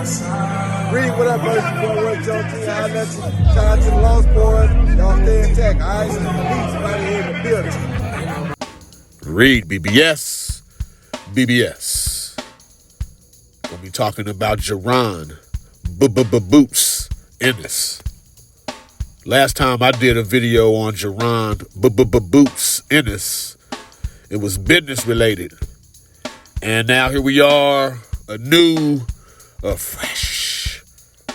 Reed, what up, buddy? Boy, what Joe T? I'll let you. Shout out to the Lost Boys. Y'all stay intact, all right? Peace right here in the building. REED-BBS. BBS. We'll be talking about Jaron. Boots. Ennis. Last time I did a video on Jaron. Boots. Ennis. It was business related. And now here we are. A fresh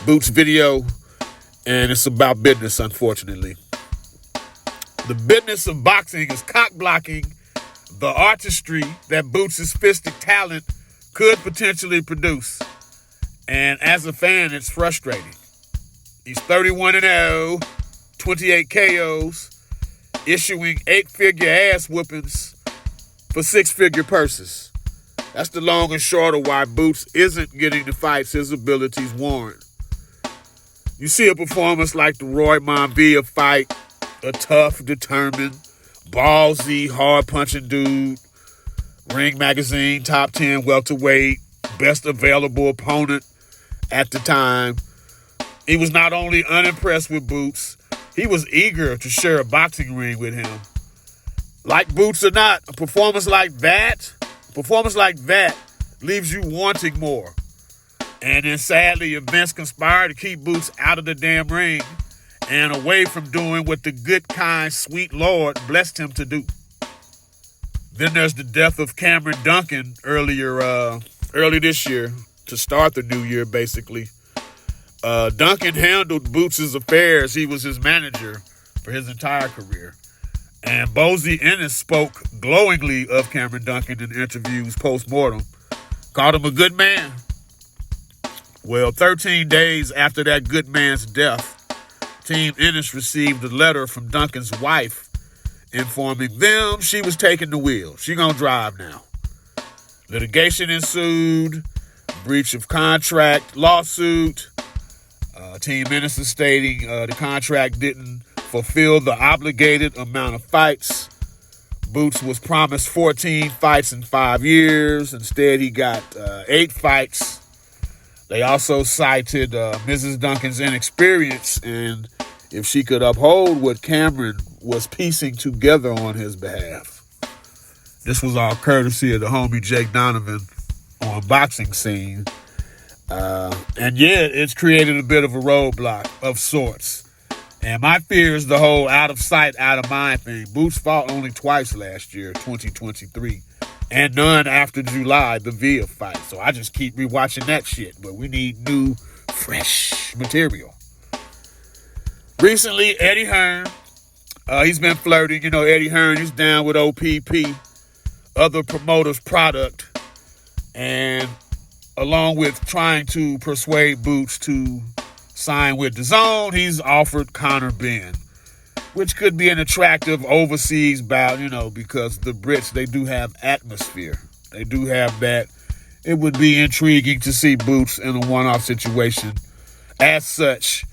Boots video. And it's about business, unfortunately. The business of boxing is cock blocking the artistry that Boots' fistic talent could potentially produce. And as a fan, it's frustrating. He's 31-0, 28 KOs, issuing 8-figure ass whoopings for 6-figure purses. That's the long and short of why Boots isn't getting the fights his abilities warrant. You see a performance like the Roy Monvia fight, a tough, determined, ballsy, hard-punching dude, Ring Magazine, top 10 welterweight, best available opponent at the time. He was not only unimpressed with Boots, he was eager to share a boxing ring with him. Like Boots or not, a performance like that leaves you wanting more. And then sadly, events conspire to keep Boots out of the damn ring and away from doing what the good, kind, sweet Lord blessed him to do. Then there's the death of Cameron Duncan early this year, to start the new year, basically. Duncan handled Boots' affairs. He was his manager for his entire career. And Bozy Ennis spoke glowingly of Cameron Duncan in interviews post-mortem, called him a good man. Well, 13 days after that good man's death, Team Ennis received a letter from Duncan's wife informing them she was taking the wheel. She gonna drive now. Litigation ensued, breach of contract lawsuit. Team Ennis is stating the contract didn't fulfill the obligated amount of fights. Boots was promised 14 fights in 5 years. Instead, he got 8 fights. They also cited Mrs. Duncan's inexperience and if she could uphold what Cameron was piecing together on his behalf. This was all courtesy of the homie Jake Donovan on Boxing Scene. And yeah, it's created a bit of a roadblock of sorts. And my fear is the whole out of sight, out of mind thing. Boots fought only twice last year, 2023. And none after July, the Via fight. So I just keep rewatching that shit. But we need new, fresh material. Recently, Eddie Hearn, he's been flirting. You know, Eddie Hearn, he's down with OPP, other promoters' product. And along with trying to persuade Boots to sign with Dazn, he's offered Conor Benn, which could be an attractive overseas bout, you know, because the Brits, they do have atmosphere. They do have that. It would be intriguing to see Boots in a one-off situation as such.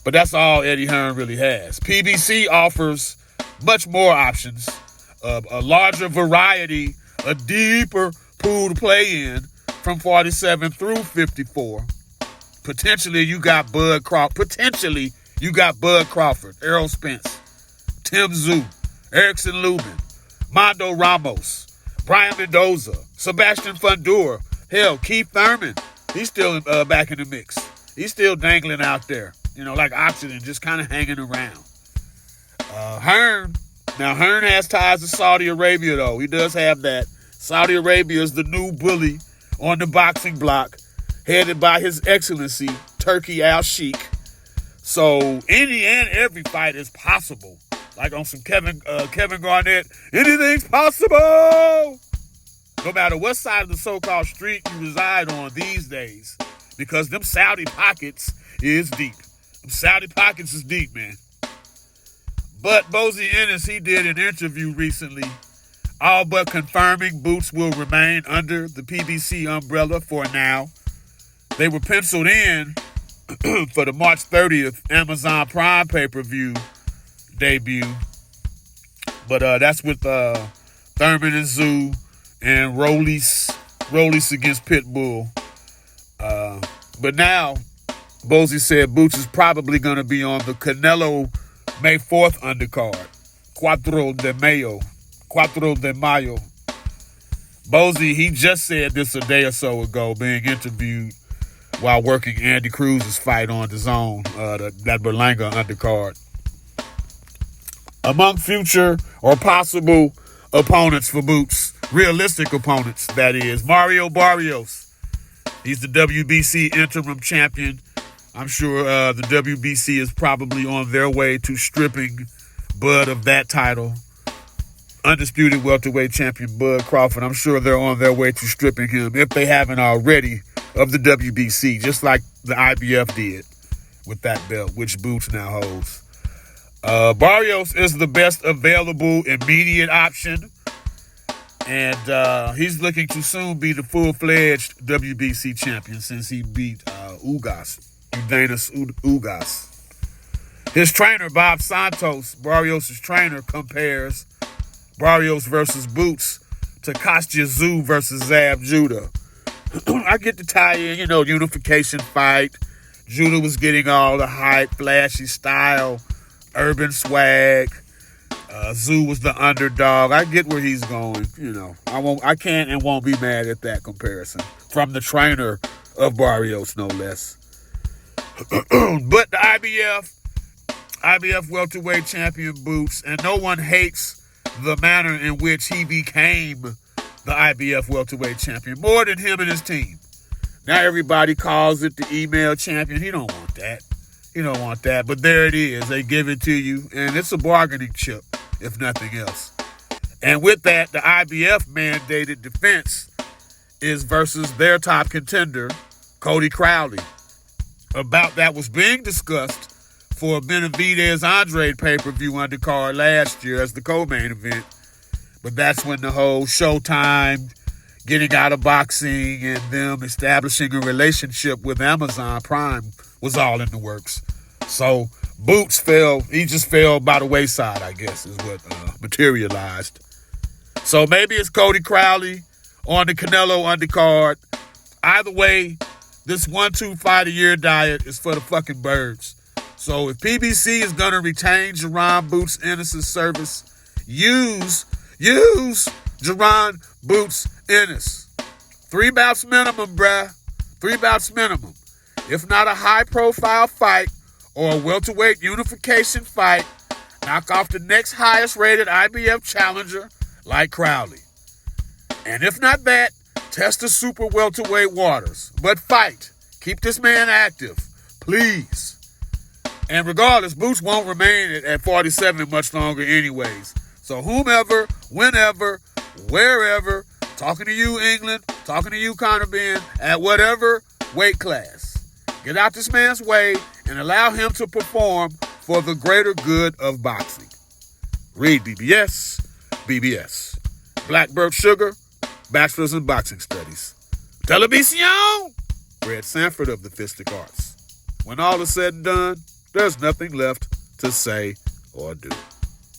But that's all Eddie Hearn really has. PBC offers much more options, a larger variety, a deeper pool to play in from 47 through 54. Potentially, you got Bud Crawford, Errol Spence, Tim Tszyu, Erickson Lubin, Mondo Ramos, Brian Mendoza, Sebastian Fundora, hell, Keith Thurman. He's still back in the mix. He's still dangling out there, you know, like oxygen, just kind of hanging around. Hearn. Now, Hearn has ties to Saudi Arabia, though. He does have that. Saudi Arabia is the new bully on the boxing block, headed by His Excellency, Turki Al-Sheikh. So any and every fight is possible. Like on some Kevin Garnett, anything's possible. No matter what side of the so-called street you reside on these days, because them Saudi pockets is deep. Them Saudi pockets is deep, man. But Bozy Ennis, he did an interview recently, all but confirming Boots will remain under the PBC umbrella for now. They were penciled in for the March 30th Amazon Prime pay-per-view debut. But that's with Thurman and Tszyu and Rollis against Pitbull. But now, Bozy said Boots is probably going to be on the Canelo May 4th undercard. 4 de Mayo. Bozy, he just said this a day or so ago, being interviewed while working Andy Cruz's fight on Dazn, that Berlanga undercard. Among future or possible opponents for Boots, realistic opponents, that is, Mario Barrios. He's the WBC interim champion. I'm sure the WBC is probably on their way to stripping Bud of that title. Undisputed welterweight champion Bud Crawford, I'm sure they're on their way to stripping him, if they haven't already, of the WBC, just like the IBF did with that belt, which Boots now holds. Barrios is the best available immediate option, and he's looking to soon be the full-fledged WBC champion since he beat Ugas. His trainer, Bob Santos, Barrios' trainer, compares Barrios versus Boots to Kostya Tszyu versus Zab Judah. I get the tie-in, unification fight. Judah was getting all the hype, flashy style, urban swag. Tszyu was the underdog. I get where he's going, I can't and won't be mad at that comparison from the trainer of Barrios, no less. But the IBF welterweight champion Boots, and no one hates the manner in which he became the IBF welterweight champion more than him and his team. Now everybody calls it the email champion. He don't want that. But there it is. They give it to you, and it's a bargaining chip, if nothing else. And with that, the IBF mandated defense is versus their top contender, Cody Crowley. About that was being discussed for Benavidez Andrade pay-per-view undercard last year as the co-main event. But that's when the whole Showtime getting out of boxing and them establishing a relationship with Amazon Prime was all in the works. So Boots just fell by the wayside, I guess, is what materialized. So maybe it's Cody Crowley on the Canelo undercard. Either way, this 1-2 fight a year diet is for the fucking birds. So if PBC is going to retain Jaron Boots Ennis' service, use Jaron Boots Ennis. 3 bouts minimum, bruh. 3 bouts minimum. If not a high-profile fight or a welterweight unification fight, knock off the next highest-rated IBF challenger like Crowley. And if not that, test the super welterweight waters. But fight. Keep this man active. Please. And regardless, Boots won't remain at 47 much longer anyways. So whomever, whenever, wherever, talking to you, England, talking to you, Conor Ben, at whatever weight class, get out this man's way and allow him to perform for the greater good of boxing. REED-BBS, BBS. Blackbird Sugar, Bachelor's in Boxing Studies. Television, Fred Sanford of the Fistic Arts. When all is said and done, there's nothing left to say or do.